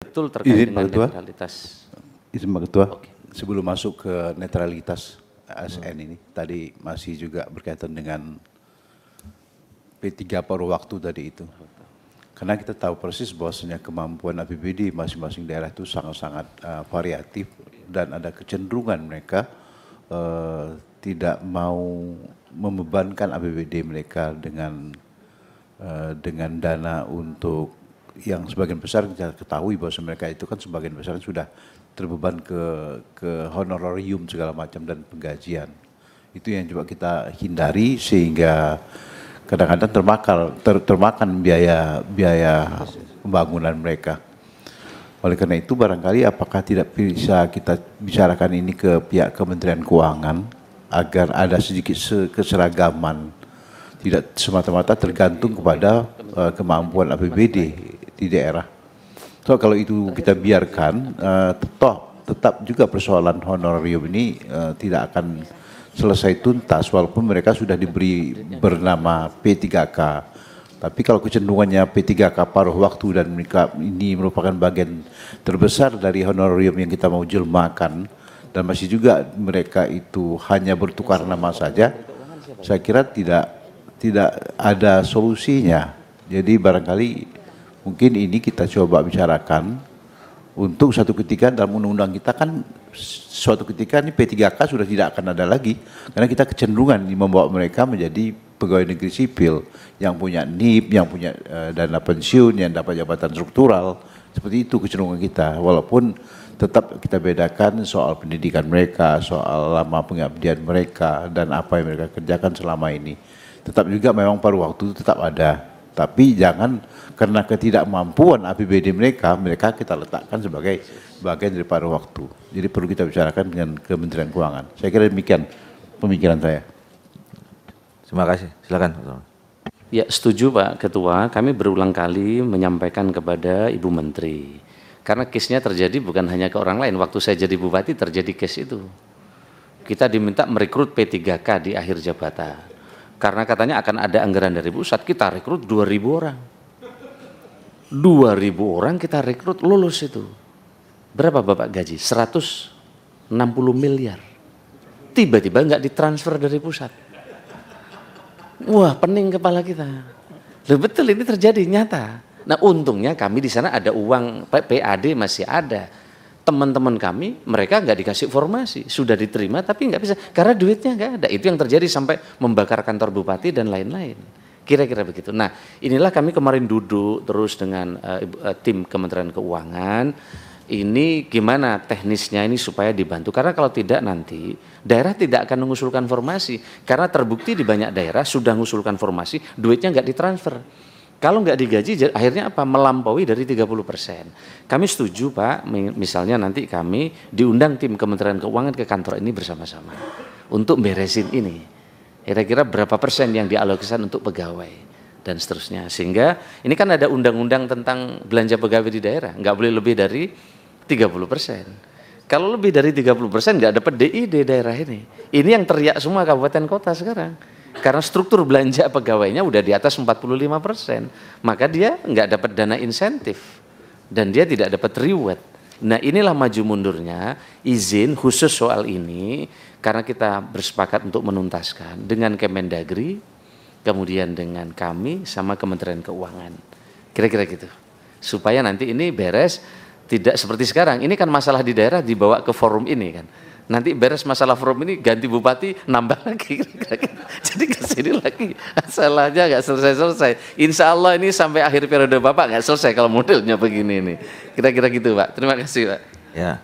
Betul terkait dengan netralitas. Izin Pak Ketua, sebelum masuk ke netralitas ASN ini, tadi masih juga berkaitan dengan P3 paruh waktu tadi itu. Karena kita tahu persis bahwasanya kemampuan APBD masing-masing daerah itu sangat-sangat variatif dan ada kecenderungan mereka tidak mau membebankan APBD mereka dengan dana untuk yang sebagian besar kita ketahui bahwa mereka itu kan sebagian besar sudah terbeban ke honorarium segala macam dan penggajian. Itu yang coba kita hindari sehingga kadang-kadang termakan biaya pembangunan mereka. Oleh karena itu barangkali apakah tidak bisa kita bicarakan ini ke pihak Kementerian Keuangan agar ada sedikit keseragaman, tidak semata-mata tergantung kepada kemampuan APBD di daerah. So kalau itu kita biarkan, tetap juga persoalan honorarium ini tidak akan selesai tuntas walaupun mereka sudah diberi bernama P3K. Tapi kalau kecenderungannya P3K paruh waktu dan mereka ini merupakan bagian terbesar dari honorarium yang kita mau jelmakan dan masih juga mereka itu hanya bertukar nama saja, saya kira tidak ada solusinya. Jadi barangkali mungkin ini kita coba bicarakan untuk satu ketika dalam undang-undang kita kan suatu ketika ini P3K sudah tidak akan ada lagi karena kita kecenderungan membawa mereka menjadi pegawai negeri sipil yang punya NIP, yang punya dana pensiun, yang dapat jabatan struktural, seperti itu kecenderungan kita. Walaupun tetap kita bedakan soal pendidikan mereka, soal lama pengabdian mereka dan apa yang mereka kerjakan selama ini. Tetap juga memang paruh waktu itu tetap ada. Tapi jangan karena ketidakmampuan APBD mereka kita letakkan sebagai bagian dari paruh waktu. Jadi perlu kita bicarakan dengan Kementerian Keuangan. Saya kira demikian pemikiran saya. Terima kasih. Silakan. Ya, setuju Pak Ketua. Kami berulang kali menyampaikan kepada Ibu Menteri. Karena case-nya terjadi bukan hanya ke orang lain. Waktu saya jadi bupati terjadi case itu. Kita diminta merekrut P3K di akhir jabatan. Karena katanya akan ada anggaran dari pusat, kita rekrut 2.000 orang. 2.000 orang kita rekrut, lulus itu. Berapa Bapak gaji? 160 miliar. Tiba-tiba nggak ditransfer dari pusat. Wah, pening kepala kita. Loh, betul ini terjadi, nyata. Nah untungnya kami di sana ada uang, PAD masih ada. Teman-teman kami, mereka nggak dikasih formasi, sudah diterima tapi nggak bisa, karena duitnya nggak ada. Itu yang terjadi sampai membakar kantor bupati dan lain-lain. Kira-kira begitu. Nah inilah kami kemarin duduk terus dengan tim Kementerian Keuangan, ini gimana teknisnya ini supaya dibantu. Karena kalau tidak nanti daerah tidak akan mengusulkan formasi, karena terbukti di banyak daerah sudah mengusulkan formasi, duitnya nggak ditransfer. Kalau nggak digaji, akhirnya apa? Melampaui dari 30%. Kami setuju Pak, misalnya nanti kami diundang tim Kementerian Keuangan ke kantor ini bersama-sama untuk beresin ini. Kira-kira berapa persen yang dialokasikan untuk pegawai dan seterusnya. Sehingga ini kan ada undang-undang tentang belanja pegawai di daerah, nggak boleh lebih dari 30%. Kalau lebih dari 30% nggak dapat DI di daerah ini. Ini yang teriak semua kabupaten kota sekarang. Karena struktur belanja pegawainya udah di atas 45%, maka dia nggak dapat dana insentif dan dia tidak dapat reward. Nah inilah maju mundurnya izin khusus soal ini karena kita bersepakat untuk menuntaskan dengan Kemendagri, kemudian dengan kami sama Kementerian Keuangan. Kira-kira gitu. Supaya nanti ini beres, tidak seperti sekarang. Ini kan masalah di daerah dibawa ke forum ini kan. Nanti beres masalah forum ini ganti bupati nambah lagi, jadi kesini lagi masalahnya nggak selesai-selesai. Insya Allah ini sampai akhir periode Bapak nggak selesai kalau modelnya begini nih. Kira-kira gitu Pak. Terima kasih Pak. Ya.